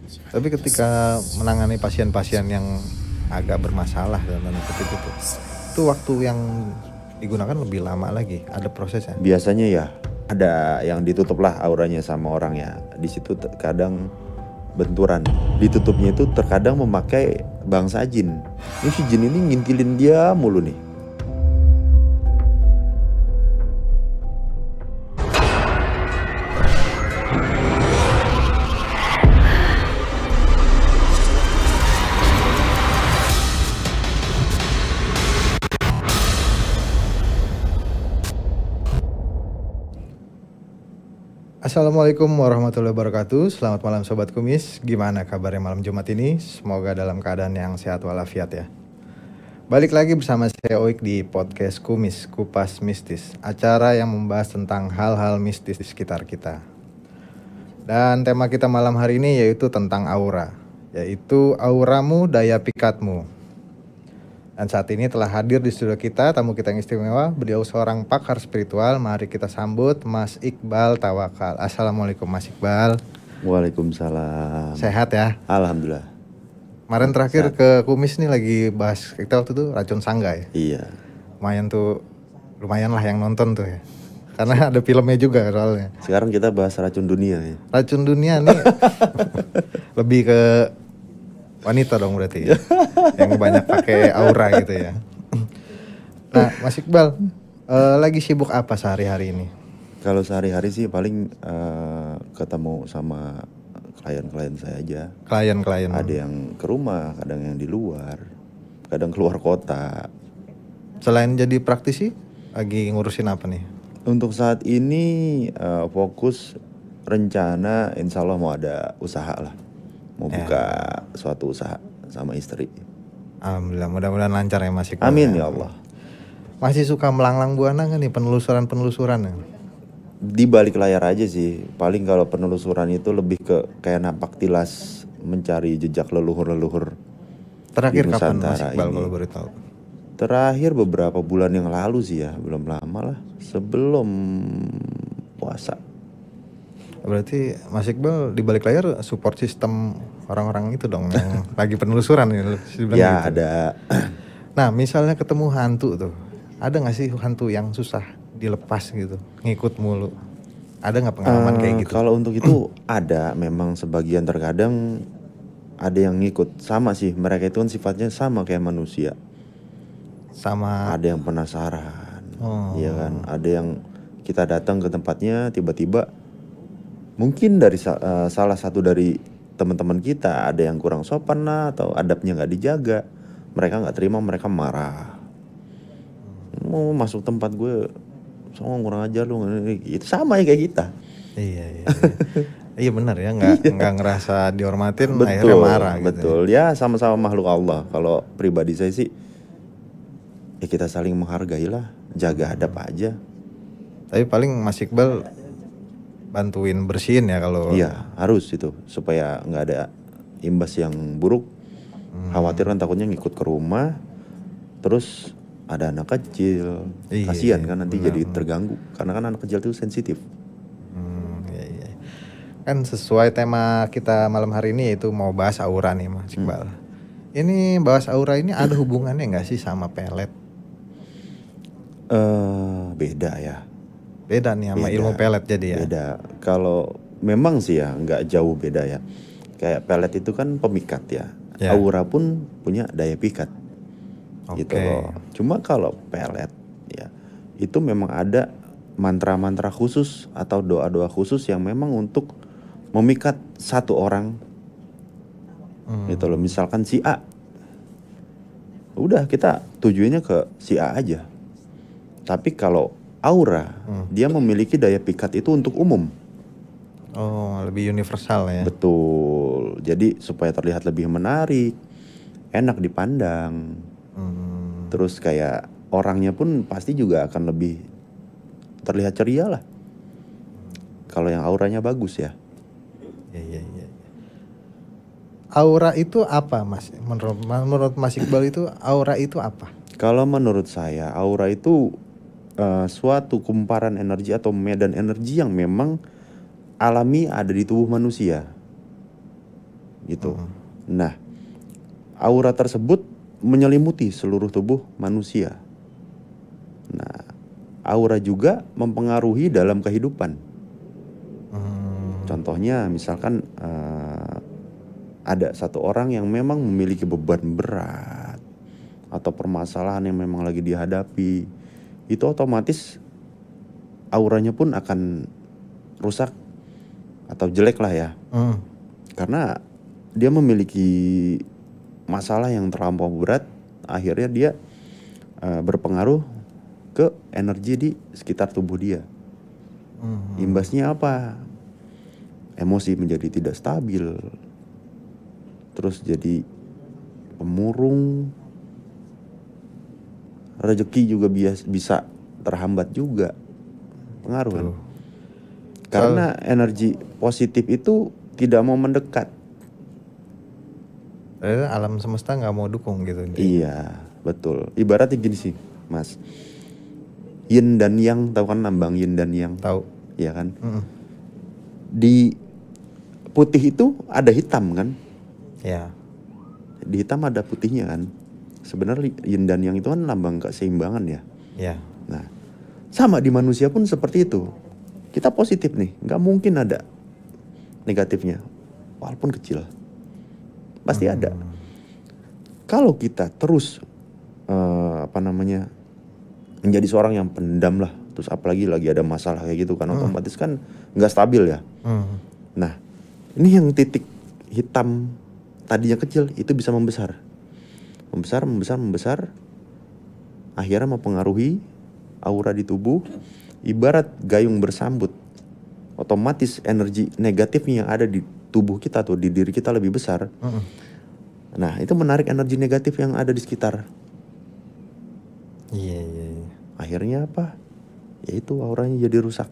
Tapi ketika menangani pasien-pasien yang agak bermasalah dalam tanda kutip itu waktu yang digunakan lebih lama lagi, ada prosesnya. Biasanya ya ada yang ditutup lah auranya sama orang ya. Di situ kadang benturan. Ditutupnya itu terkadang memakai bangsa jin. Ini si jin ini ngintilin dia mulu nih. Assalamualaikum warahmatullahi wabarakatuh. Selamat malam Sobat Kumis. Gimana kabarnya malam Jumat ini? Semoga dalam keadaan yang sehat walafiat ya. Balik lagi bersama saya Oik di podcast Kumis, Kupas Mistis, acara yang membahas tentang hal-hal mistis di sekitar kita. Dan tema kita malam hari ini yaitu tentang aura, yaitu auramu daya pikatmu. Dan saat ini telah hadir di studio kita tamu kita yang istimewa, beliau seorang pakar spiritual. Mari kita sambut Mas Iqbal Tawakal. Assalamualaikum Mas Iqbal. Waalaikumsalam. Sehat ya? Alhamdulillah. Kemarin terakhir ke Kumis nih lagi bahas, kita waktu itu racun sangga ya? Iya. Lumayan lah yang nonton tuh ya. Karena ada filmnya juga soalnya. Sekarang kita bahas racun dunia ya. Racun dunia nih lebih ke wanita dong berarti ya. Yang banyak pakai aura gitu ya. Nah Mas Iqbal, lagi sibuk apa sehari-hari ini? Kalau sehari-hari sih paling ketemu sama klien-klien saya aja. Klien-klien. Ada yang ke rumah, kadang yang di luar, kadang keluar kota. Selain jadi praktisi, lagi ngurusin apa nih? Untuk saat ini fokus rencana insya Allah mau ada usaha lah. Mau buka suatu usaha sama istri. Alhamdulillah, mudah-mudahan lancar ya Mas Iqbal. Amin ya Allah. Masih suka melanglang buana nggak nih penelusuran ya? Di balik layar aja sih. Paling kalau penelusuran itu lebih ke kayak napak tilas, mencari jejak leluhur-leluhur. Terakhir di kapan Mas Nusantara Iqbal ini. kalau boleh tahu? Terakhir beberapa bulan yang lalu sih ya, belum lama lah, sebelum puasa. Berarti Mas Iqbal di balik layar support sistem orang-orang itu dong yang lagi penelusuran ya? Ya gitu. ada. Nah misalnya ketemu hantu tuh, ada nggak sih hantu yang susah dilepas gitu, ngikut mulu? Ada nggak pengalaman kayak gitu? Kalau untuk itu ada, memang sebagian terkadang ada yang ngikut. Sama sih, mereka itu kan sifatnya sama kayak manusia. Sama. Ada yang penasaran, iya kan. Ada yang kita datang ke tempatnya tiba-tiba mungkin dari salah satu dari teman-teman kita ada yang kurang sopan lah atau adabnya nggak dijaga, mereka nggak terima, mereka marah. Mau masuk tempat gue, soalnya kurang ajar lu, itu sama ya kayak kita. Iya. Iya benar ya, nggak ngerasa dihormatin, Betul, akhirnya marah. Betul, gitu. Ya sama-sama makhluk Allah. Kalau pribadi saya sih, ya kita saling menghargai lah, jaga adab aja. Tapi paling Mas Iqbal bantuin bersihin ya kalau. Iya harus itu supaya nggak ada imbas yang buruk. Khawatir kan takutnya ngikut ke rumah, terus ada anak kecil, kasihan kan nanti jadi terganggu karena kan anak kecil itu sensitif. Iya. Kan sesuai tema kita malam hari ini yaitu mau bahas aura nih Mas Iqbal. Ini bahas aura ini ada hubungannya nggak sih sama pelet? Beda ya. Beda nih sama ilmu pelet jadi ya. Beda. Kalau memang sih ya nggak jauh beda ya. Kayak pelet itu kan pemikat ya. Aura pun punya daya pikat. Gitu loh. Cuma kalau pelet ya itu memang ada mantra-mantra khusus atau doa-doa khusus yang memang untuk memikat satu orang. Gitu loh. Misalkan si A, udah kita tujuannya ke si A aja. Tapi kalau aura, dia memiliki daya pikat itu untuk umum. Oh, lebih universal ya. Betul. Jadi supaya terlihat lebih menarik, enak dipandang. Terus kayak orangnya pun pasti juga akan lebih terlihat ceria lah. Kalau yang auranya bagus ya. Iya. Aura itu apa Mas? Menurut Mas Iqbal itu aura itu apa? Kalau menurut saya aura itu suatu kumparan energi atau medan energi yang memang alami ada di tubuh manusia. gitu. Nah, aura tersebut menyelimuti seluruh tubuh manusia. Nah, aura juga mempengaruhi dalam kehidupan. Contohnya misalkan ada satu orang yang memang memiliki beban berat atau permasalahan yang memang lagi dihadapi, itu otomatis auranya pun akan rusak atau jelek lah ya. Karena dia memiliki masalah yang terlampau berat, akhirnya dia berpengaruh ke energi di sekitar tubuh dia. Imbasnya apa? Emosi menjadi tidak stabil, terus jadi pemurung, rezeki juga bisa terhambat juga, pengaruh kan? Karena energi positif itu tidak mau mendekat. Alam semesta nggak mau dukung gitu. Iya, betul. Ibaratnya gini sih, Mas. Yin dan Yang, tahu kan lambang Yin dan Yang? Tahu. Iya kan? Di putih itu ada hitam kan? Ya. Di hitam ada putihnya kan? Sebenarnya Yin dan Yang itu kan lambang keseimbangan ya. Ya. Nah, sama di manusia pun seperti itu. Kita positif nih, nggak mungkin ada negatifnya, walaupun kecil. Pasti ada. Kalau kita terus menjadi seorang yang pendam lah, terus apalagi lagi ada masalah kayak gitu kan, otomatis kan nggak stabil ya. Nah, ini yang titik hitam tadinya kecil itu bisa membesar, akhirnya mempengaruhi aura di tubuh. Ibarat gayung bersambut, otomatis energi negatifnya yang ada di tubuh kita tuh, di diri kita lebih besar. Nah, itu menarik energi negatif yang ada di sekitar. Iya. Akhirnya apa? Yaitu auranya jadi rusak,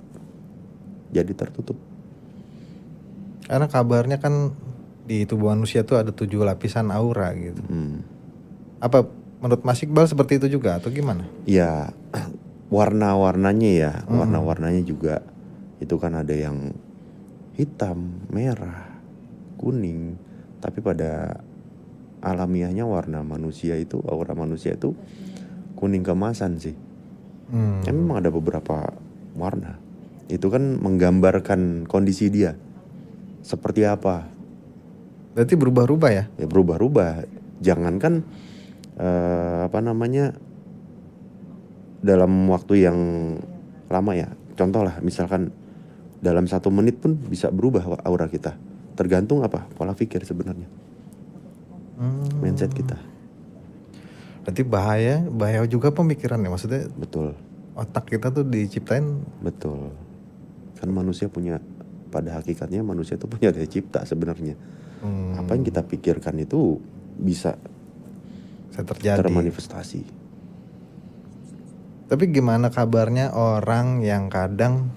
jadi tertutup. Karena kabarnya kan di tubuh manusia tuh ada 7 lapisan aura gitu. Apa menurut Mas Iqbal seperti itu juga atau gimana? Ya, warna-warnanya ya, warna-warnanya juga itu kan ada yang hitam, merah, kuning. Tapi pada alamiahnya warna manusia itu, aura manusia itu kuning keemasan sih. Memang ada beberapa warna. Itu kan menggambarkan kondisi dia seperti apa. Berarti berubah-ubah ya? Ya berubah-ubah. Jangankan dalam waktu yang lama ya. Contoh lah, misalkan dalam 1 menit pun bisa berubah aura kita. Tergantung apa? Pola pikir sebenarnya. Mindset kita. Berarti bahaya juga pemikirannya, maksudnya. Betul. Otak kita tuh diciptain. Betul. Kan manusia punya, pada hakikatnya manusia tuh punya daya cipta sebenarnya. Apa yang kita pikirkan itu bisa termanifestasi. Tapi gimana kabarnya orang yang kadang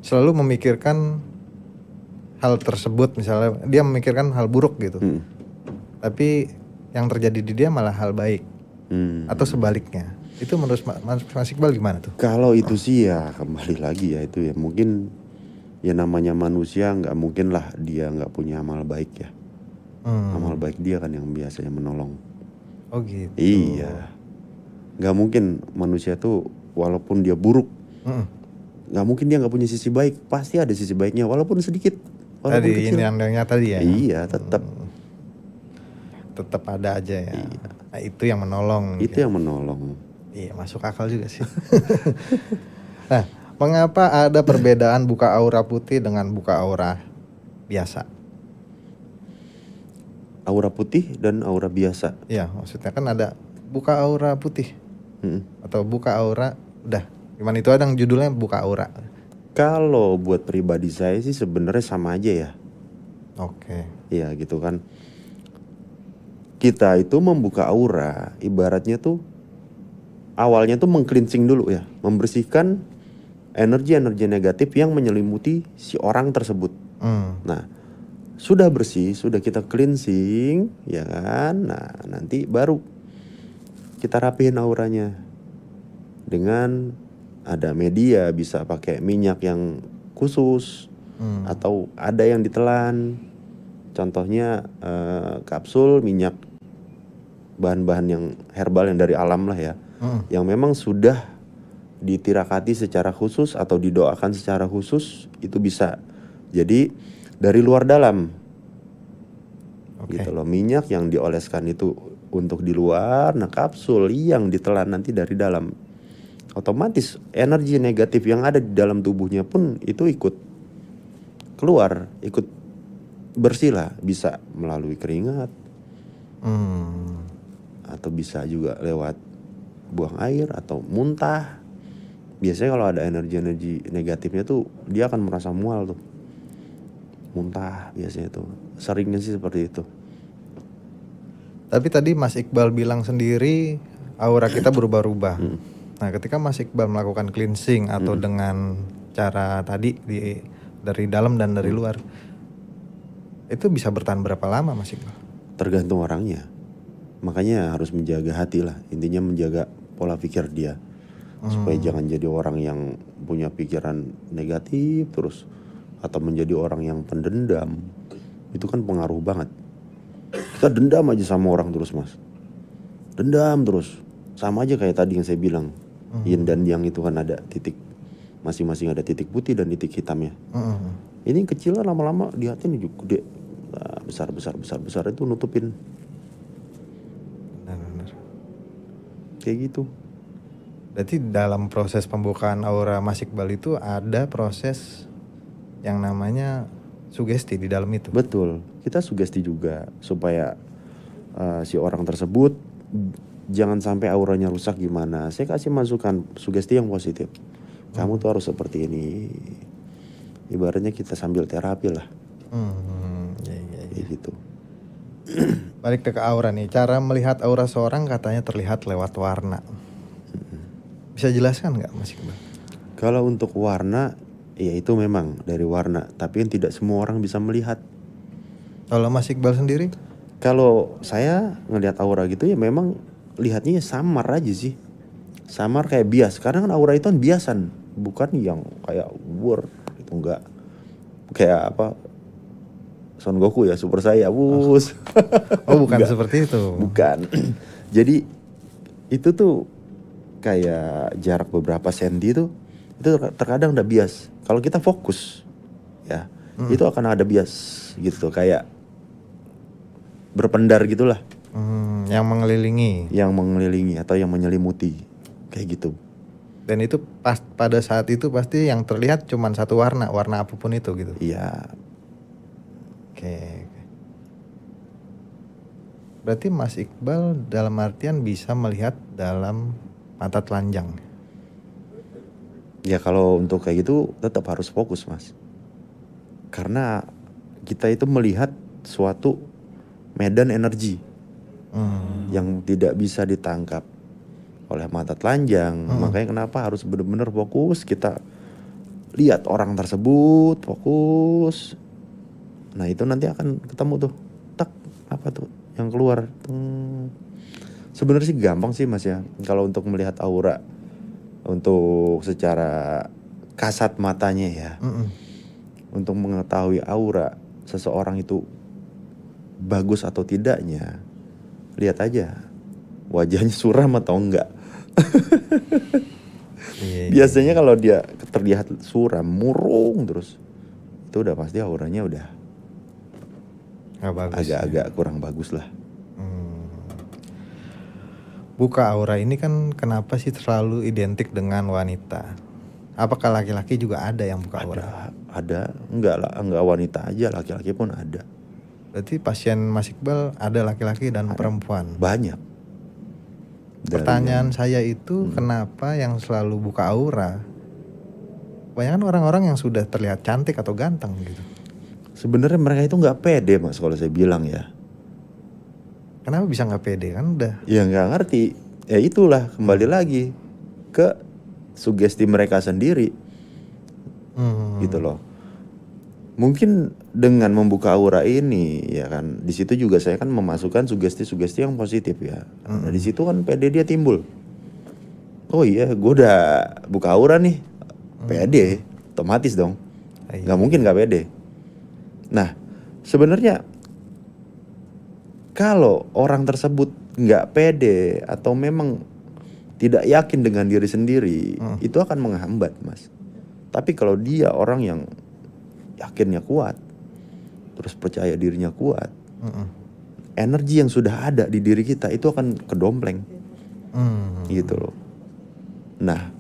selalu memikirkan hal tersebut, misalnya dia memikirkan hal buruk gitu, tapi yang terjadi di dia malah hal baik, atau sebaliknya. Itu menurut Mas Iqbal gimana tuh? Kalau itu sih ya kembali lagi ya, itu ya mungkin ya namanya manusia, nggak mungkin lah dia nggak punya amal baik ya. Amal baik dia kan yang biasanya menolong. Oh gitu. Iya, nggak mungkin manusia tuh walaupun dia buruk, nggak mungkin dia nggak punya sisi baik. Pasti ada sisi baiknya walaupun sedikit, walaupun tadi kecil. Ini yang nyata dia. Iya, tetap ada aja ya. Iya. Nah, itu yang menolong. Itu yang menolong. Iya, masuk akal juga sih. Nah, mengapa ada perbedaan buka aura putih dengan buka aura biasa? Aura putih dan aura biasa. Iya, maksudnya kan ada buka aura putih atau buka aura udah. Gimana itu ada yang judulnya buka aura? Kalau buat pribadi saya sih sebenarnya sama aja ya. Oke. Iya gitu kan. Kita itu membuka aura, ibaratnya tuh awalnya tuh meng-cleansing dulu ya, membersihkan energi-energi negatif yang menyelimuti si orang tersebut. Nah, sudah bersih, sudah kita cleansing, ya kan? Nah, nanti baru kita rapihin auranya dengan ada media, bisa pakai minyak yang khusus atau ada yang ditelan. contohnya kapsul, minyak, bahan-bahan yang herbal yang dari alam lah ya, yang memang sudah ditirakati secara khusus atau didoakan secara khusus, itu bisa jadi dari luar dalam. Gitu loh, minyak yang dioleskan itu untuk di luar, nah kapsul yang ditelan nanti dari dalam. Otomatis energi negatif yang ada di dalam tubuhnya pun itu ikut keluar, ikut bersih lah, bisa melalui keringat, atau bisa juga lewat buang air atau muntah. Biasanya kalau ada energi-energi negatifnya tuh dia akan merasa mual tuh, muntah biasanya tuh, seringnya sih seperti itu. Tapi tadi Mas Iqbal bilang sendiri aura kita berubah-ubah. Nah ketika Mas Iqbal melakukan cleansing atau dengan cara tadi dari dalam dan dari luar, itu bisa bertahan berapa lama Mas Iqbal? Tergantung orangnya. Makanya harus menjaga hati lah. Intinya menjaga pola pikir dia. Supaya jangan jadi orang yang punya pikiran negatif terus. Atau menjadi orang yang pendendam. Itu kan pengaruh banget. Kita dendam aja sama orang terus mas. Dendam terus. Sama aja kayak tadi yang saya bilang. Yin dan yang itu kan ada titik. Masing-masing ada titik putih dan titik hitamnya. Ini kecil lah, lama-lama di hati ini juga gede. Nah, besar itu nutupin. Benar. Kayak gitu. Berarti dalam proses pembukaan aura Mas Iqbal itu ada proses yang namanya sugesti di dalam itu. Betul. Kita sugesti juga supaya si orang tersebut jangan sampai auranya rusak gimana. Saya kasih masukan sugesti yang positif. Kamu tuh harus seperti ini. Ibaratnya kita sambil terapi lah. Kayak gitu. Balik ke aura nih. Cara melihat aura seorang katanya terlihat lewat warna. Bisa jelaskan nggak Mas Iqbal? Kalau untuk warna, ya itu memang dari warna. Tapi yang tidak semua orang bisa melihat. Kalau Mas Iqbal sendiri? Kalau saya ngelihat aura gitu ya memang lihatnya samar aja sih. Samar kayak bias. Karena kan aura itu kan biasan. Bukan yang kayak war. Itu enggak. Kayak apa. Son Goku ya, Super Saya. Wus. Oh bukan seperti itu. Bukan. Jadi itu tuh kayak jarak beberapa senti itu terkadang udah bias. Kalau kita fokus ya, itu akan ada bias gitu, kayak berpendar gitulah. Yang mengelilingi atau yang menyelimuti kayak gitu. Dan itu pada saat itu pasti yang terlihat cuma satu warna apapun itu gitu. Iya. Oke. Berarti Mas Iqbal dalam artian bisa melihat dalam mata telanjang. Ya kalau untuk kayak gitu tetap harus fokus mas. Karena kita itu melihat suatu medan energi yang tidak bisa ditangkap oleh mata telanjang. Makanya kenapa harus benar-benar fokus, kita lihat orang tersebut, fokus. Nah itu nanti akan ketemu tuh, tak apa tuh yang keluar. Sebenarnya sih gampang sih mas ya, kalau untuk melihat aura, untuk secara kasat matanya ya, untuk mengetahui aura seseorang itu bagus atau tidaknya, lihat aja wajahnya suram atau enggak. Biasanya kalau dia terlihat suram, murung terus, itu udah pasti auranya udah agak-agak kurang bagus lah. Buka aura ini kan kenapa sih selalu identik dengan wanita? Apakah laki-laki juga ada yang buka aura? Ada, enggak wanita aja, laki-laki pun ada. Berarti pasien Mas Iqbal ada laki-laki dan perempuan? Banyak. Pertanyaan saya itu kenapa yang selalu buka aura? Kebanyakan orang-orang yang sudah terlihat cantik atau ganteng gitu. Sebenarnya mereka itu nggak pede mas kalau saya bilang ya. Kenapa bisa nggak pede kan udah? Ya nggak ngerti. Ya itulah kembali lagi ke sugesti mereka sendiri. Gitu loh. Mungkin dengan membuka aura ini ya kan, di situ juga saya kan memasukkan sugesti-sugesti yang positif ya. Nah di situ kan pede dia timbul. Oh iya, gue udah buka aura nih, pede, otomatis dong. Nggak mungkin nggak pede. Nah sebenarnya Kalau orang tersebut nggak pede atau memang tidak yakin dengan diri sendiri, itu akan menghambat, Mas. Tapi kalau dia orang yang yakinnya kuat, terus percaya dirinya kuat, energi yang sudah ada di diri kita itu akan kedompleng, gitu loh. Nah,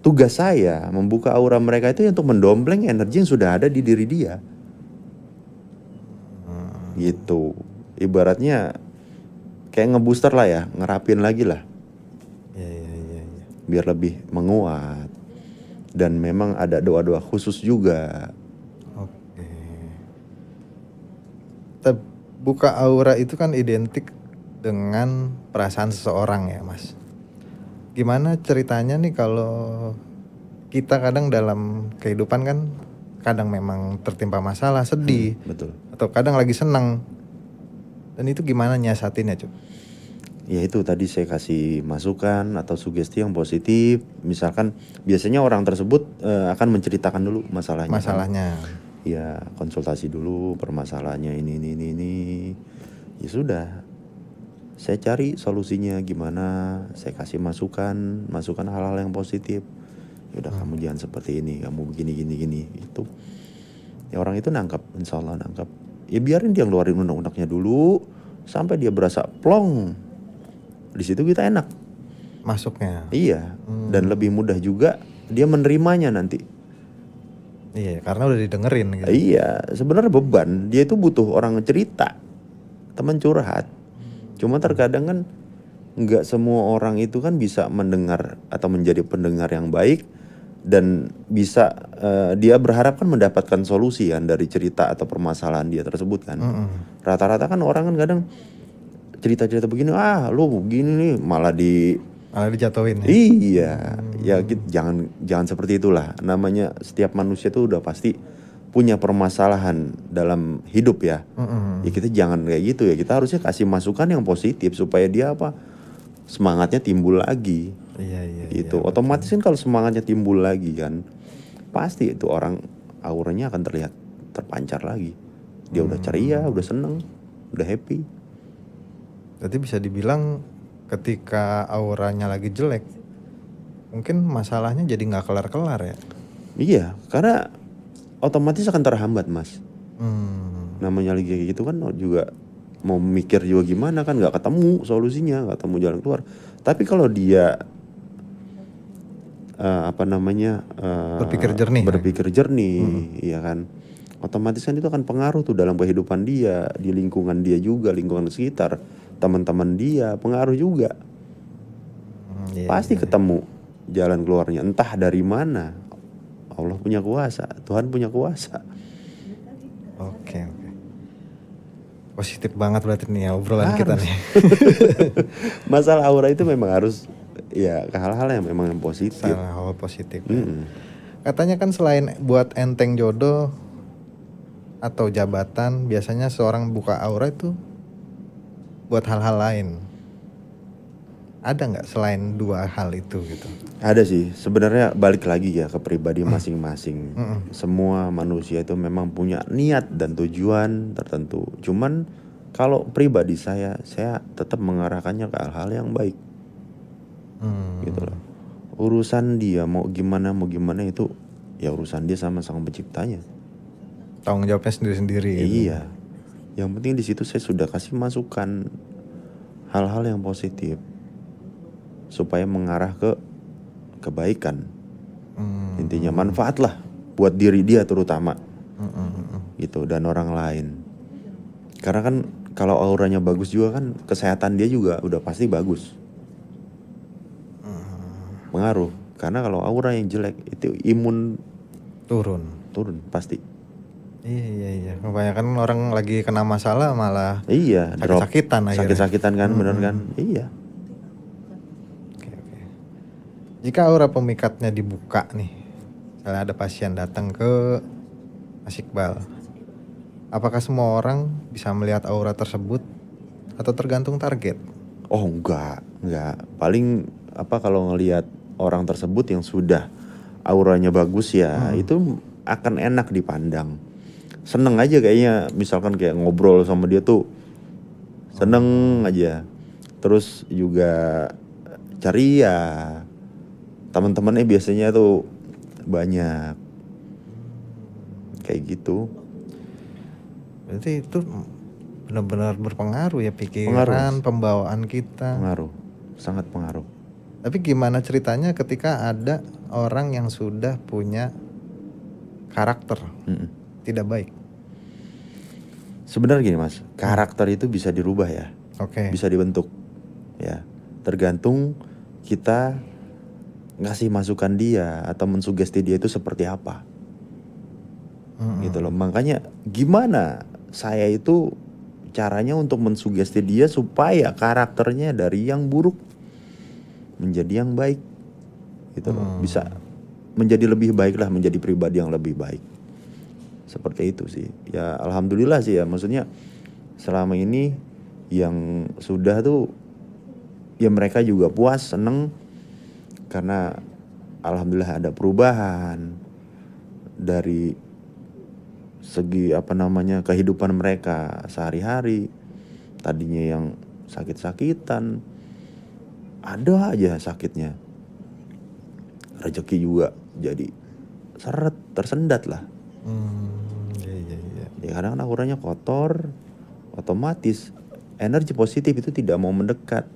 tugas saya membuka aura mereka itu untuk mendompleng energi yang sudah ada di diri dia, gitu. Ibaratnya kayak ngebooster lah ya, ngerapin lagi lah. Biar lebih menguat. Dan memang ada doa-doa khusus juga. Oke. Buka aura itu kan identik dengan perasaan seseorang ya, Mas. Gimana ceritanya nih kalau kita kadang dalam kehidupan kan kadang memang tertimpa masalah, sedih, Betul. atau kadang lagi senang. Dan itu gimana nyiasatinnya, Cuk? Ya itu tadi saya kasih masukan atau sugesti yang positif. Misalkan biasanya orang tersebut akan menceritakan dulu masalahnya. Masalahnya. Ya konsultasi dulu permasalahannya ini. Ya sudah. Saya cari solusinya gimana. Saya kasih masukan hal-hal yang positif. Ya udah kamu jangan seperti ini, kamu begini. Itu. Ya orang itu nangkap, insya Allah nangkap. Ya biarin dia ngeluarin unek-uneknya dulu sampai dia berasa plong. Di situ kita enak masuknya. Iya. Dan lebih mudah juga dia menerimanya nanti. Iya, karena udah didengerin gitu. Iya, sebenarnya beban. Dia itu butuh orang cerita, teman curhat. Cuma terkadang kan nggak semua orang itu kan bisa mendengar atau menjadi pendengar yang baik dan bisa dia berharap kan mendapatkan solusi kan dari cerita atau permasalahan dia tersebut kan. Rata-rata kan orang kan kadang cerita-cerita begini, lu begini nih malah dijatuhin ya? Iya, ya jangan seperti itulah. Namanya setiap manusia tuh udah pasti punya permasalahan dalam hidup ya. Ya kita jangan kayak gitu ya. Kita harusnya kasih masukan yang positif supaya dia semangatnya timbul lagi. Iya. Gitu. Otomatis kan kalau semangatnya timbul lagi kan, pasti itu orang auranya akan terlihat terpancar lagi. Dia udah ceria, udah seneng, udah happy. Jadi bisa dibilang ketika auranya lagi jelek, mungkin masalahnya jadi nggak kelar-kelar ya? Iya, karena otomatis akan terhambat, Mas. Namanya lagi kayak gitu kan juga mau mikir juga gimana kan, nggak ketemu solusinya, nggak ketemu jalan keluar. Tapi kalau dia berpikir jernih, iya kan, otomatis kan itu akan pengaruh tuh dalam kehidupan dia, di lingkungan dia juga, lingkungan sekitar, teman-teman dia, pengaruh juga. Pasti ketemu jalan keluarnya, entah dari mana. Allah punya kuasa, Tuhan punya kuasa. Oke. Positif banget berarti nih ya obrolan kita nih. Masalah aura itu memang harus ya ke hal-hal yang memang yang positif. Hal positif. Katanya kan selain buat enteng jodoh atau jabatan, biasanya seorang buka aura itu buat hal-hal lain. Ada nggak selain dua hal itu gitu? Ada sih, sebenarnya balik lagi ya ke pribadi masing-masing. Semua manusia itu memang punya niat dan tujuan tertentu. Cuman kalau pribadi saya tetap mengarahkannya ke hal-hal yang baik. Gitu loh. Urusan dia mau gimana itu ya urusan dia sama sang penciptanya. Tanggung jawabnya sendiri-sendiri. Iya. Yang penting di situ saya sudah kasih masukan hal-hal yang positif supaya mengarah ke kebaikan. Intinya manfaat lah buat diri dia terutama. Gitu dan orang lain. Karena kan kalau auranya bagus juga kan kesehatan dia juga udah pasti bagus. Pengaruh. Karena kalau aura yang jelek itu imun turun pasti. Iya. Kebanyakan orang lagi kena masalah malah sakit-sakitan akhirnya. Sakit-sakitan kan, bener kan? Iya. Oke. Jika aura pemikatnya dibuka nih, misalnya ada pasien datang ke Mas Iqbal, apakah semua orang bisa melihat aura tersebut atau tergantung target? Oh enggak. Paling kalau ngelihat orang tersebut yang sudah auranya bagus ya, itu akan enak dipandang. Seneng aja kayaknya, misalkan kayak ngobrol sama dia tuh seneng aja. Terus juga ceria. Teman-temannya biasanya tuh banyak. Kayak gitu. Berarti itu benar-benar berpengaruh ya Pengaruh. pikiran, pembawaan kita. Pengaruh, sangat pengaruh. Tapi gimana ceritanya ketika ada orang yang sudah punya karakter tidak baik? Sebenarnya gini Mas, karakter itu bisa dirubah ya. Oke. Bisa dibentuk. Ya, tergantung kita ngasih masukan dia atau mensugesti dia itu seperti apa. Gitu loh. Makanya gimana saya itu caranya untuk mensugesti dia supaya karakternya dari yang buruk menjadi yang baik. Gitu loh. Bisa menjadi lebih baik lah, menjadi pribadi yang lebih baik. Seperti itu sih. Ya alhamdulillah sih ya, maksudnya selama ini yang sudah tuh ya mereka juga puas, seneng karena alhamdulillah ada perubahan dari segi kehidupan mereka sehari-hari. Tadinya yang sakit-sakitan, ada aja sakitnya, rezeki juga jadi tersendat lah. Ya kadang auranya kotor, otomatis energi positif itu tidak mau mendekat,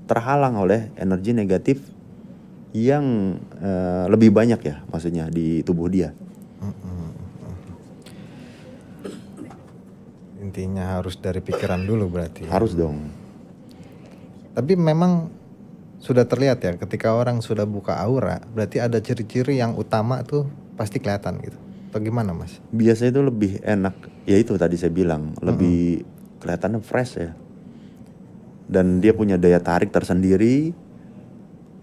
terhalang oleh energi negatif yang lebih banyak ya, maksudnya di tubuh dia. Intinya harus dari pikiran dulu berarti. Harus dong. Tapi memang sudah terlihat ya ketika orang sudah buka aura, berarti ada ciri-ciri yang utama tuh pasti kelihatan gitu. Atau gimana Mas? Biasanya itu lebih enak, ya itu tadi saya bilang, lebih kelihatannya fresh ya. Dan dia punya daya tarik tersendiri.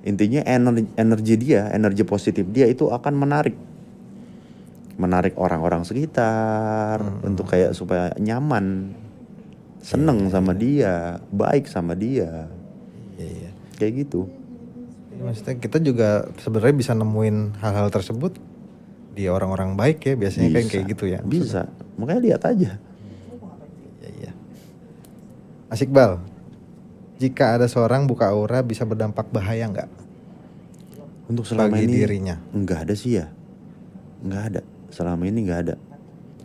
Intinya energi dia, energi positif dia itu akan menarik orang-orang sekitar untuk kayak supaya nyaman, seneng sama dia, baik sama dia. Iya. Kayak gitu. Maksudnya kita juga sebenarnya bisa nemuin hal-hal tersebut di orang-orang baik ya, biasanya kan kayak gitu ya. Bisa. Makanya lihat aja. Iya. Mas Iqbal, jika ada seorang buka aura bisa berdampak bahaya nggak? Untuk selama bagi ini dirinya? Nggak ada sih ya. Nggak ada. Selama ini nggak ada.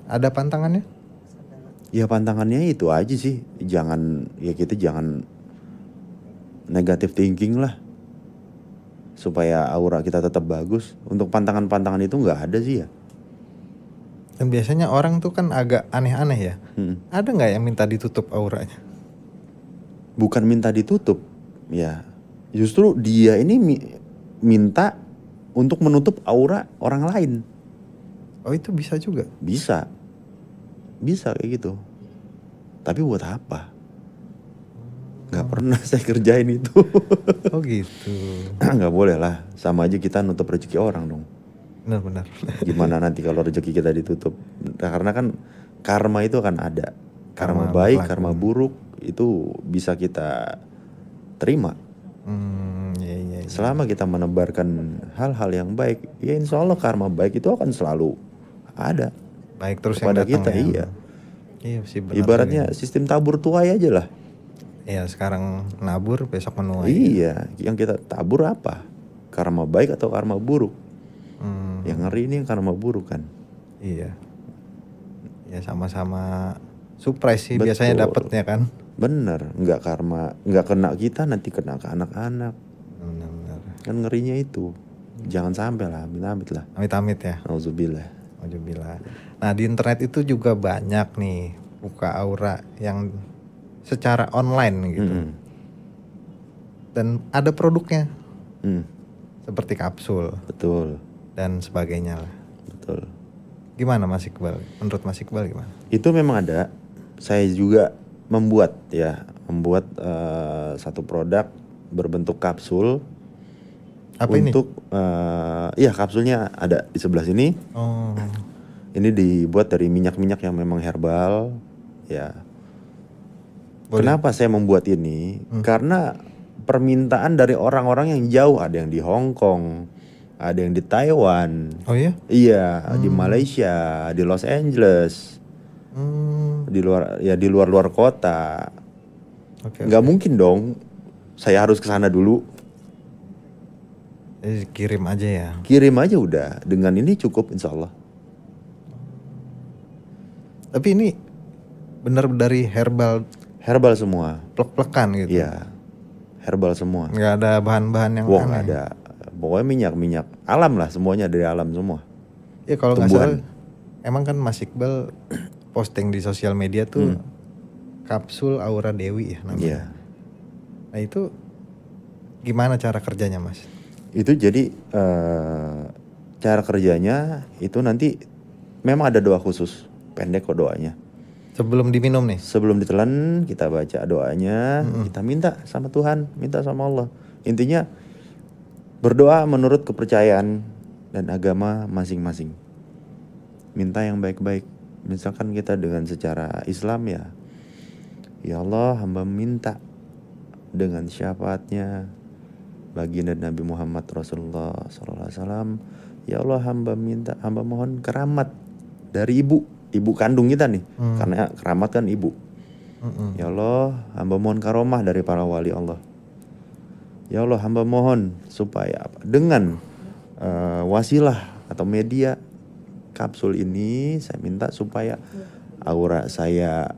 Ada pantangannya? Ya pantangannya itu aja sih. Kita jangan negative thinking lah. Supaya aura kita tetap bagus. Untuk pantangan-pantangan itu nggak ada sih ya. Dan biasanya orang tuh kan agak aneh-aneh ya. Ada nggak yang minta ditutup auranya? Bukan minta ditutup. Ya justru dia ini minta untuk menutup aura orang lain. Oh itu bisa juga? Bisa kayak gitu. Tapi buat apa? Gak pernah saya kerjain itu. Oh gitu. Gak boleh lah. Sama aja kita nutup rezeki orang dong. Benar-benar. Gimana nanti kalau rezeki kita ditutup? Karena kan karma itu akan ada. Karma baik, karma buruk itu bisa kita terima. Iya. Selama kita menebarkan hal-hal yang baik, ya insya Allah karma baik itu akan selalu ada. Baik terus kepada yang kita. datang ya. Iya. Iya sih benar. Ibaratnya sistem tabur tuai aja lah. Iya sekarang nabur besok menuai. Iya, yang kita tabur apa? Karma baik atau karma buruk? Yang ngeri ini yang karma buruk kan. Iya. Ya sama-sama surprise sih. Betul. Biasanya dapetnya kan. Bener, nggak kena kita nanti kena ke anak-anak. Benar. Kan ngerinya itu. Jangan sampai lah, amit-amit lah. Amit-amit ya. Nauzubillah. Nah di internet itu juga banyak nih buka aura yang secara online gitu. Dan ada produknya. Seperti kapsul. Betul. Dan sebagainya lah. Betul. Gimana Mas Iqbal? Menurut Mas Iqbal gimana? Itu memang ada. Saya juga membuat satu produk berbentuk kapsul. Apa untuk kapsulnya ada di sebelah sini. Oh. Ini dibuat dari minyak-minyak yang memang herbal ya. Boleh. Kenapa saya membuat ini? Karena permintaan dari orang-orang yang jauh, ada yang di Hong Kong, ada yang di Taiwan. Oh iya? Iya, di Malaysia, di Los Angeles. Di luar kota. Nggak mungkin dong saya harus ke sana dulu. Jadi kirim aja ya. Kirim aja udah, dengan ini cukup insya Allah. Tapi ini benar dari herbal semua. plek-plekan gitu. Iya, herbal semua. Nggak ada bahan-bahan yang Wah, aneh. nggak ada. Pokoknya minyak alam lah, semuanya dari alam semua. Ya kalau nggak Tumbuhan. salah, emang kan Mas Iqbal posting di sosial media tuh kapsul Aura Dewi ya namanya. Iya. Nah itu gimana cara kerjanya Mas? Itu jadi cara kerjanya itu nanti memang ada doa khusus, pendek kok doanya. Sebelum diminum nih? Sebelum ditelan kita baca doanya, kita minta sama Tuhan, minta sama Allah. Intinya berdoa menurut kepercayaan dan agama masing-masing. Minta yang baik-baik. Misalkan kita dengan secara Islam ya Allah hamba minta dengan syafaatnya baginda Nabi Muhammad Rasulullah SAW, ya Allah hamba mohon keramat dari ibu kandung kita nih, karena keramat kan ibu. Ya Allah hamba mohon karomah dari para wali Allah. Ya Allah hamba mohon supaya dengan wasilah atau media kapsul ini saya minta supaya aura saya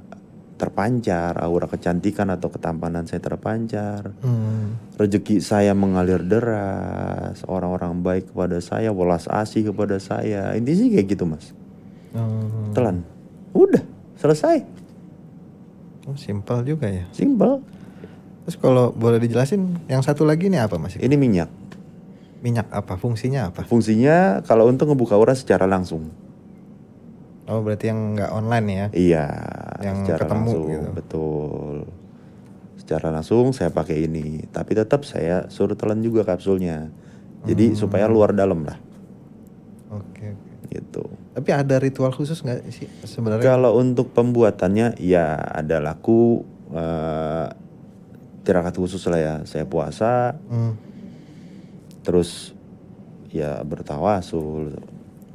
terpancar, aura kecantikan atau ketampanan saya terpancar, rezeki saya mengalir deras, orang-orang baik kepada saya, welas asih kepada saya. Intinya sih kayak gitu Mas. Telan, udah selesai. Simpel juga ya. Simpel. Terus kalau boleh dijelasin yang satu lagi ini apa Mas? Ini minyak. Minyak apa? Fungsinya apa? Fungsinya kalau untuk ngebuka aura secara langsung. Oh berarti yang nggak online ya? Iya, yang secara ketemu langsung, gitu. Betul. Secara langsung saya pakai ini, tapi tetap saya suruh telan juga kapsulnya. Jadi supaya luar dalam lah. Oke. Gitu. Tapi ada ritual khusus nggak sih sebenarnya? Kalau untuk pembuatannya ya ada laku tirakat khusus lah ya. Saya puasa, terus ya bertawasul,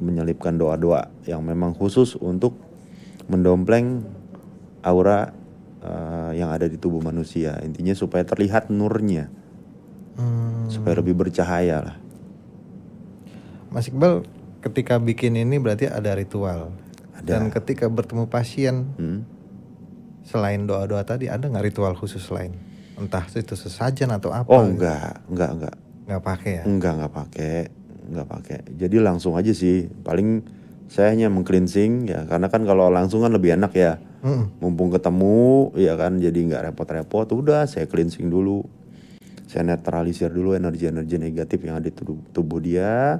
menyelipkan doa-doa yang memang khusus untuk mendompleng aura yang ada di tubuh manusia. Intinya supaya terlihat nurnya, supaya lebih bercahaya lah. Mas Iqbal ketika bikin ini berarti ada ritual. Ada. Dan ketika bertemu pasien, selain doa-doa tadi ada nggak ritual khusus lain? Entah itu sesajen atau apa? Oh gitu? enggak. Nggak pakai ya? Nggak pakai. Jadi langsung aja sih. Paling saya hanya meng-cleansing ya, karena kan kalau langsung kan lebih enak ya. Mumpung ketemu ya kan, jadi nggak repot-repot. Udah saya cleansing dulu. Saya netralisir dulu energi-energi negatif yang ada di tubuh dia.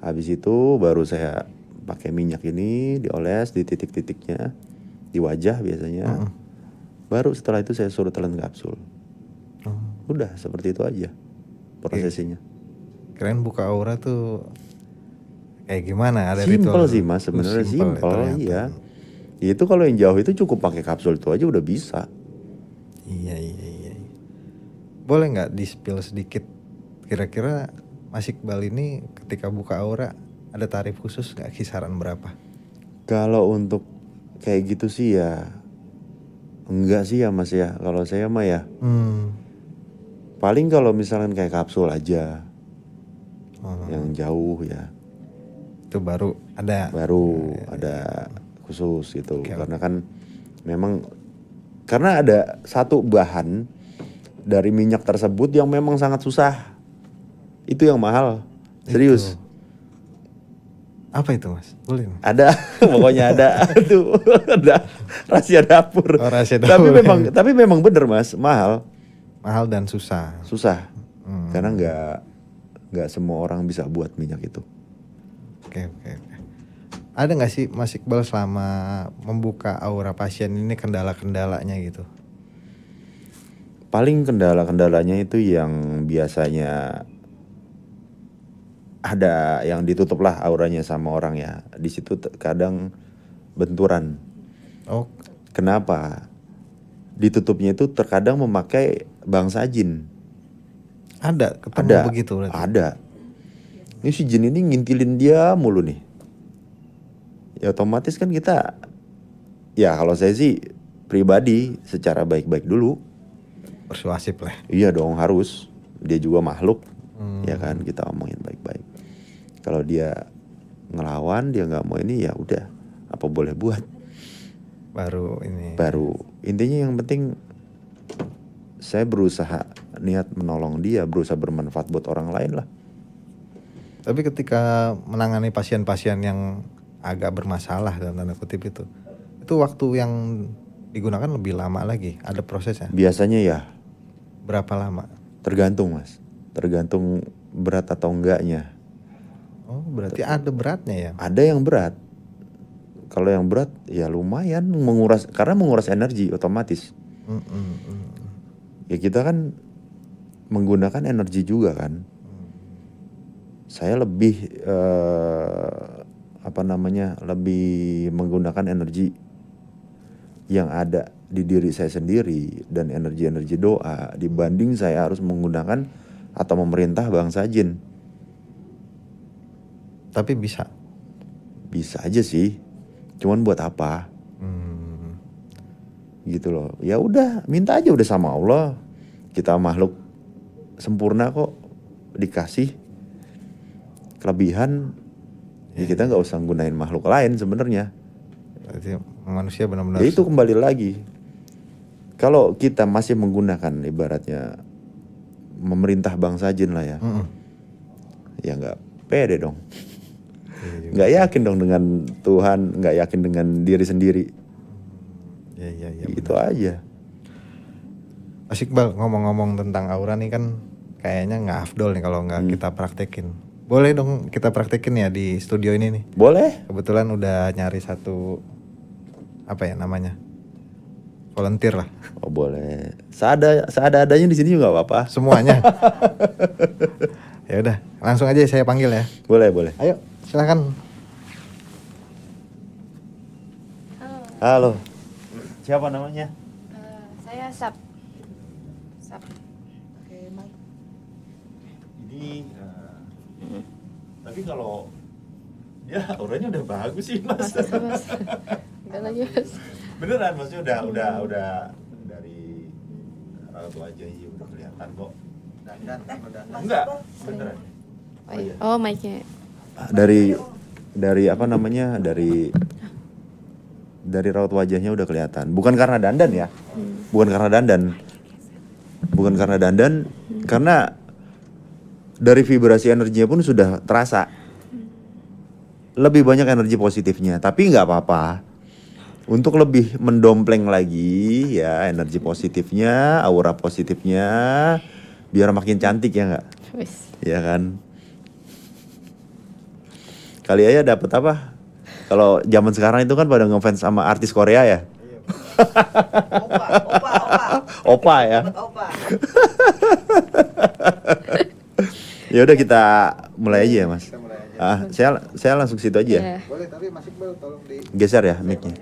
Habis itu baru saya pakai minyak ini, dioles di titik-titiknya, di wajah biasanya. Baru setelah itu saya suruh telan kapsul. Udah seperti itu aja prosesinya. Keren buka aura tuh kayak gimana? Ada Simpel ritual sih Mas, sebenarnya simpel. Iya. Itu kalau yang jauh itu cukup pakai kapsul itu aja udah bisa. Iya. Boleh nggak di-spill sedikit kira-kira Mas Iqbal ini ketika buka aura ada tarif khusus nggak, kisaran berapa? Kalau untuk kayak gitu sih ya enggak sih ya Mas ya. Kalau saya mah ya paling kalau misalkan kayak kapsul aja yang jauh ya. Itu baru ada khusus gitu. Karena kan memang karena ada satu bahan dari minyak tersebut yang memang sangat susah. Itu yang mahal. Serius. Apa itu Mas? Boleh? Ada, pokoknya ada. Tuh, ada rahasia dapur. Oh, rahasia dapur. Tapi memang bener Mas, mahal. Mahal dan susah. Karena nggak semua orang bisa buat minyak itu. Oke. Ada nggak sih Mas Iqbal selama membuka aura pasien ini kendala-kendalanya gitu? Paling kendala-kendalanya itu yang biasanya ada yang ditutup lah auranya sama orang ya. Di situ kadang benturan. Oh. Kenapa? Ditutupnya itu terkadang memakai bangsa jin. Ada ketemu begitu berarti? Ada. Ini si jin ini ngintilin dia mulu nih. Ya otomatis kan kita, ya kalau saya sih pribadi secara baik-baik dulu. persuasif lah. Iya dong, harus. Dia juga makhluk, ya kan, kita omongin baik-baik. Kalau dia ngelawan, dia nggak mau ini, ya udah, apa boleh buat. Baru Intinya yang penting saya berusaha niat menolong dia, berusaha bermanfaat buat orang lain lah. Tapi ketika menangani pasien-pasien yang agak bermasalah dalam tanda kutip itu waktu yang digunakan lebih lama lagi, ada prosesnya? Biasanya ya. Berapa lama? Tergantung Mas, tergantung berat atau enggaknya. Oh berarti ada beratnya ya? Ada yang berat. Kalau yang berat ya lumayan karena menguras energi otomatis. Ya kita kan menggunakan energi juga kan. Saya lebih lebih menggunakan energi yang ada di diri saya sendiri dan energi-energi doa dibanding saya harus menggunakan atau memerintah bangsa jin. Tapi bisa aja sih, cuman buat apa? Gitu loh. Ya udah, minta aja udah sama Allah. Kita makhluk sempurna kok, dikasih kelebihan. Ya kita nggak usah gunain makhluk lain sebenarnya. Berarti manusia benar-benar. Ya itu kembali lagi. Kalau kita masih menggunakan ibaratnya memerintah bangsa jin lah ya, ya nggak pede dong. Nggak yakin dong dengan Tuhan, nggak yakin dengan diri sendiri. Ya, itu aja. Mas Iqbal, ngomong-ngomong tentang aura nih kan kayaknya nggak afdol nih kalau nggak kita praktekin. Boleh dong kita praktekin ya di studio ini nih? Boleh. Kebetulan udah nyari satu volunteer lah. Oh boleh. Seadanya di sini juga nggak apa-apa. Semuanya. Ya udah, langsung aja saya panggil ya. Boleh. Ayo, silakan. Halo. Siapa namanya? Saya Sap. Oke, Mike. Ini tapi kalau ya auranya udah bagus sih Mas. Enggak lagi Mas. Beneran maksudnya udah dari raut wajahnya udah kelihatan kok. Dandan. Enggak, beneran. Oh, mic-nya. Dari apa namanya? Dari raut wajahnya udah kelihatan. Bukan karena dandan ya. Bukan karena dandan, karena dari vibrasi energinya pun sudah terasa. Lebih banyak energi positifnya, tapi nggak apa-apa. Untuk lebih mendompleng lagi ya energi positifnya, aura positifnya, biar makin cantik ya nggak? Ya kan? Kali aja dapet apa? Kalau zaman sekarang itu kan pada ngefans sama artis Korea ya? Opa ya? Ya udah kita mulai aja ya Mas. Saya langsung situ aja ya. Boleh, tapi Mas Iqbal tolong geser ya mic-nya.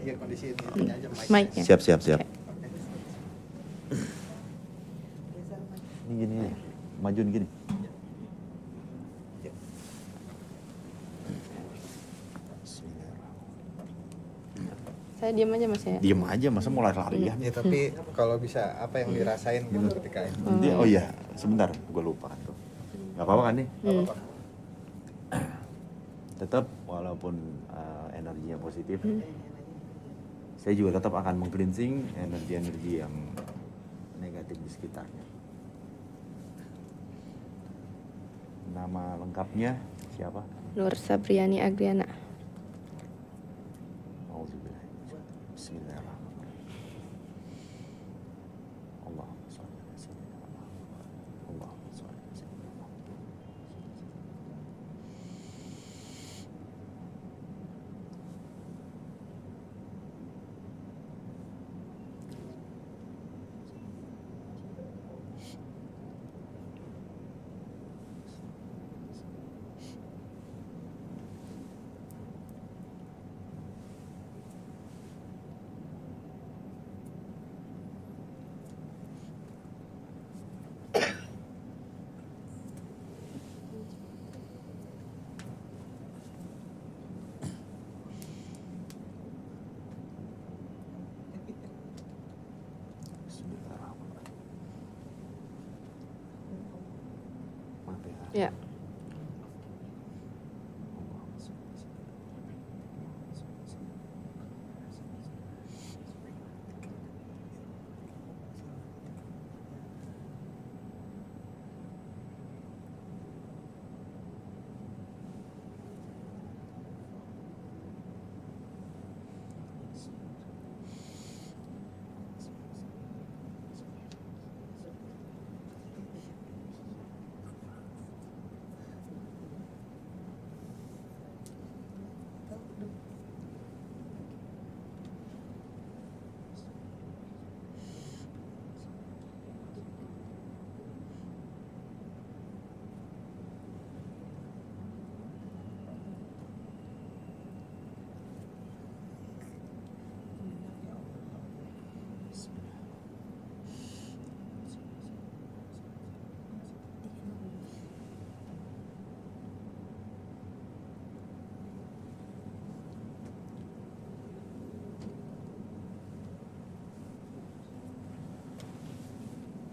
Mic-nya. Siap. Ini gini nih, majuin gini. Saya diam aja Mas ya. Diem aja, masa mau lari-larian? Ya, tapi kalau bisa apa yang dirasain gitu ketika ini. Oh iya, sebentar, gue lupa tuh. Gak apa-apa kan nih? Tetap walaupun energinya positif, saya juga tetap akan meng-cleansing energi-energi yang negatif di sekitarnya. Nama lengkapnya siapa? Nur Sabriani Agriana. Bismillahirrahmanirrahim. Allahumma sholli ala sayyidina Muhammad. Allahumma sholli ala sayyidina Muhammad. Ya.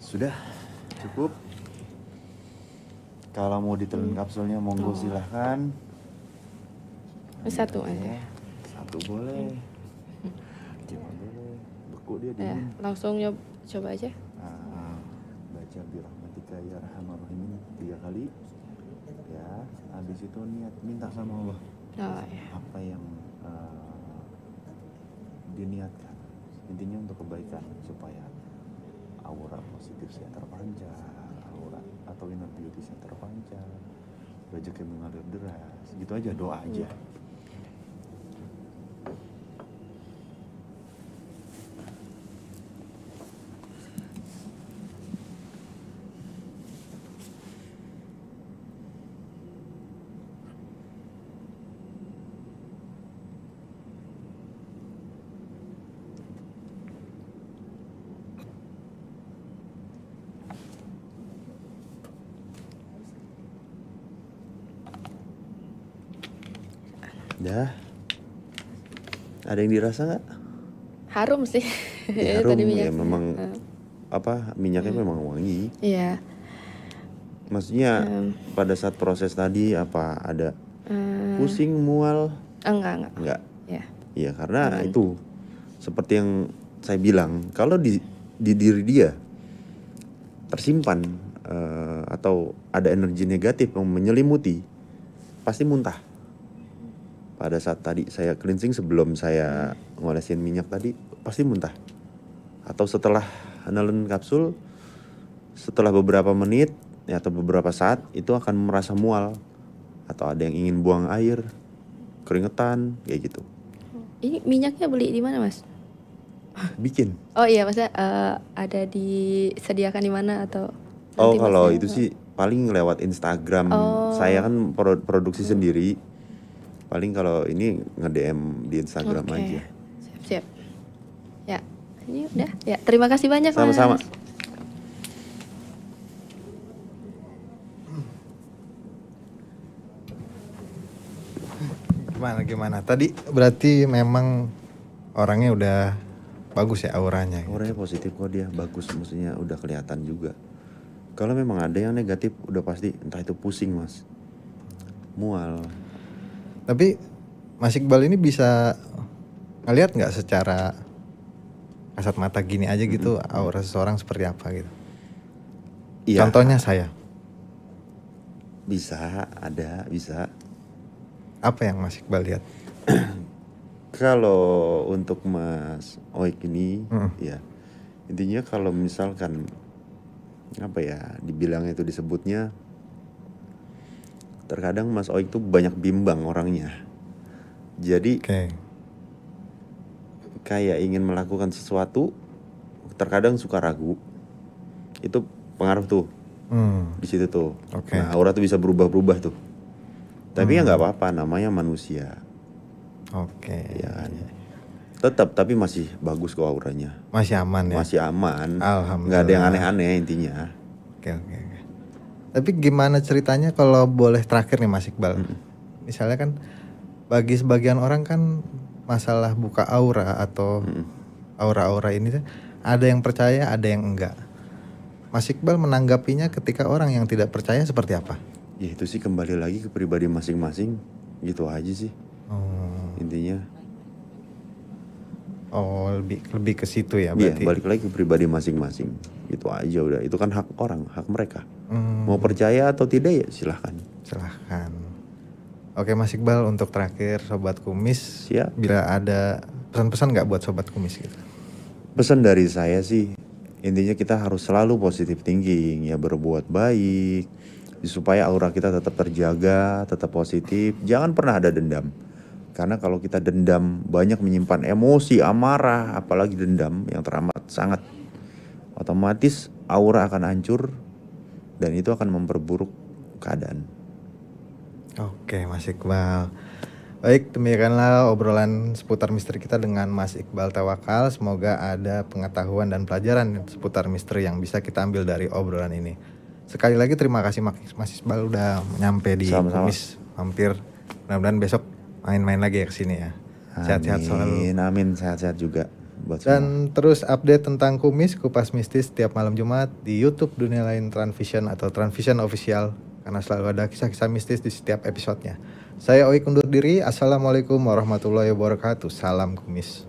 Sudah cukup. Kalau mau ditelan kapsulnya monggo silahkan. Satu aja. Satu boleh. Dua boleh. Beku dia Ya, dingin. langsung coba aja. Baca birahmatika ya arhamar rahimin 3 kali. Ya, habis itu niat minta sama Allah. Oh ya. Apa yang diniatkan. Intinya untuk kebaikan supaya aura positif saya terpancar, aura atau inner beauty saya terpancar, rezeki mengalir deras, gitu aja, doa aja. Dah. Ada yang dirasa nggak? Harum sih. Ya, harum Tadi ya minyak. memang minyaknya memang wangi. Iya. Maksudnya pada saat proses tadi apa ada pusing, mual? Enggak. Ya. Iya karena itu seperti yang saya bilang, kalau di diri dia tersimpan atau ada energi negatif yang menyelimuti, pasti muntah. Pada saat tadi saya cleansing sebelum saya ngolesin minyak tadi pasti muntah. Atau setelah nelen kapsul, setelah beberapa menit atau beberapa saat itu akan merasa mual. Atau ada yang ingin buang air, keringetan, kayak gitu. Ini minyaknya beli di mana, Mas? Bikin. Oh iya, Mas, ada disediakan di mana atau Oh nanti kalau Masnya- itu sih paling lewat Instagram. Saya kan produksi sendiri. Paling kalau ini nge-DM di Instagram Oke. aja. Siap. Ya, ini udah. Ya, terima kasih banyak, Sama-sama. Mas. Gimana? Tadi berarti memang orangnya udah bagus ya auranya. Auranya positif kok dia, bagus, maksudnya udah kelihatan juga. Kalau memang ada yang negatif udah pasti, entah itu pusing mas, mual. Tapi Mas Iqbal ini bisa ngeliat nggak secara kasat mata gini aja gitu aura seseorang seperti apa gitu? Iya. Contohnya saya. Bisa, ada, bisa. Apa yang Mas Iqbal lihat? Kalau untuk Mas Oik ini, ya intinya kalau misalkan apa ya, dibilangnya itu disebutnya, terkadang Mas Oik tuh banyak bimbang orangnya. Jadi kayak ingin melakukan sesuatu, terkadang suka ragu. Itu pengaruh tuh di situ tuh. Nah aura tuh bisa berubah-berubah tuh. Tapi ya nggak apa-apa, namanya manusia. Ya kan. Tetap tapi masih bagus kok auranya. Masih aman ya? Masih aman. Alhamdulillah. Nggak ada yang aneh-aneh intinya. Oke. Tapi gimana ceritanya kalau boleh terakhir nih Mas Iqbal? Misalnya kan bagi sebagian orang kan masalah buka aura atau aura-aura ini ada yang percaya, ada yang enggak. Mas Iqbal menanggapinya ketika orang yang tidak percaya seperti apa? Ya itu sih kembali lagi ke pribadi masing-masing, gitu aja sih intinya. Oh, lebih ke situ ya Iya, berarti. balik lagi ke pribadi masing-masing, gitu aja udah. Itu kan hak orang, hak mereka. Mau percaya atau tidak ya silahkan. Silahkan. Oke Mas Iqbal, untuk terakhir Sobat Kumis, Siap. bila ada pesan-pesan nggak buat Sobat Kumis gitu? Pesan dari saya sih, intinya kita harus selalu positive thinking, ya berbuat baik, supaya aura kita tetap terjaga, tetap positif. Jangan pernah ada dendam. Karena kalau kita dendam, banyak menyimpan emosi, amarah, apalagi dendam yang teramat sangat, otomatis aura akan hancur dan itu akan memperburuk keadaan. Oke Mas Iqbal. Baik, demikianlah obrolan seputar misteri kita dengan Mas Iqbal Tawakal. Semoga ada pengetahuan dan pelajaran seputar misteri yang bisa kita ambil dari obrolan ini. Sekali lagi terima kasih Mas Iqbal udah nyampe di Sama-sama. Kumis Mampir. Mudah-mudahan besok main-main lagi ya kesini ya. Sehat-sehat selalu. Amin, sehat-sehat juga buat semua. Dan terus update tentang Kumis, Kupas Mistis setiap malam Jumat di YouTube Dunia Lain Transvision atau Transvision Official. Karena selalu ada kisah-kisah mistis di setiap episodenya. Saya Oik undur diri. Assalamualaikum warahmatullahi wabarakatuh. Salam Kumis.